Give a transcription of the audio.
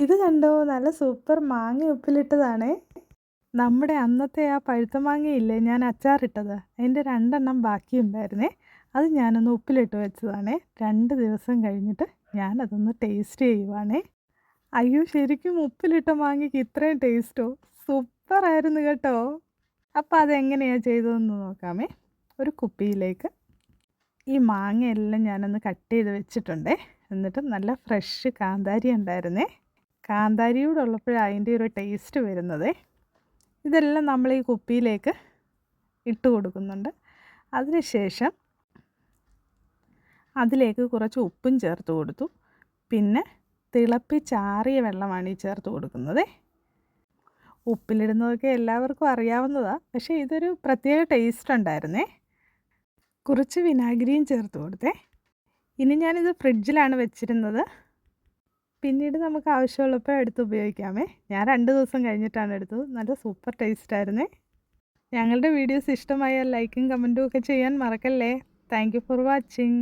ഇത് കണ്ടോ, നല്ല സൂപ്പർ മാങ്ങ ഉപ്പിലിട്ടതാണേ. നമ്മുടെ അന്നത്തെ ആ പഴുത്ത മാങ്ങയില്ലേ ഞാൻ അച്ചാറിട്ടത്, അതിൻ്റെ 2 എണ്ണം ബാക്കിയുണ്ടായിരുന്നേ. അത് ഞാനൊന്ന് ഉപ്പിലിട്ട് വെച്ചതാണേ. 2 ദിവസം കഴിഞ്ഞിട്ട് ഞാനതൊന്ന് ടേസ്റ്റ് ചെയ്യുവാണേ. അയ്യോ, ശരിക്കും ഉപ്പിലിട്ട മാങ്ങയ്ക്ക് ഇത്രയും ടേസ്റ്റോ? സൂപ്പറായിരുന്നു കേട്ടോ. അപ്പോൾ അതെങ്ങനെയാണ് ചെയ്തതെന്ന് നോക്കാമേ. ഒരു കുപ്പിയിലേക്ക് ഈ മാങ്ങയെല്ലാം ഞാനൊന്ന് കട്ട് ചെയ്ത് വെച്ചിട്ടുണ്ടേ. എന്നിട്ട് നല്ല ഫ്രഷ് കാന്താരി ഉണ്ടായിരുന്നേ. കാന്താരിയൂടെ ഉള്ളപ്പോഴാണ് അതിൻ്റെ ഒരു ടേസ്റ്റ് വരുന്നതേ. ഇതെല്ലാം നമ്മൾ ഈ കുപ്പിയിലേക്ക് ഇട്ട് കൊടുക്കുന്നുണ്ട്. അതിനുശേഷം അതിലേക്ക് കുറച്ച് ഉപ്പും ചേർത്ത് കൊടുത്തു. പിന്നെ തിളപ്പിച്ചാറിയ വെള്ളമാണ് ഈ ചേർത്ത് കൊടുക്കുന്നത്. ഉപ്പിലിടുന്നതൊക്കെ എല്ലാവർക്കും അറിയാവുന്നതാണ്, പക്ഷേ ഇതൊരു പ്രത്യേക ടേസ്റ്റ് ഉണ്ടായിരുന്നേ. കുറച്ച് വിനാഗിരിയും ചേർത്ത് കൊടുത്തേ. ഇനി ഞാനിത് ഫ്രിഡ്ജിലാണ് വെച്ചിരുന്നത്. പിന്നീട് നമുക്ക് ആവശ്യമുള്ളപ്പോൾ എടുത്ത് ഉപയോഗിക്കാമേ. ഞാൻ 2 ദിവസം കഴിഞ്ഞിട്ടാണ് എടുത്തത്. നല്ല സൂപ്പർ ടേസ്റ്റായിരുന്നേ. ഞങ്ങളുടെ വീഡിയോസ് ഇഷ്ടമായാൽ ലൈക്കും കമൻറ്റും ഒക്കെ ചെയ്യാൻ മറക്കല്ലേ. Thank you for watching.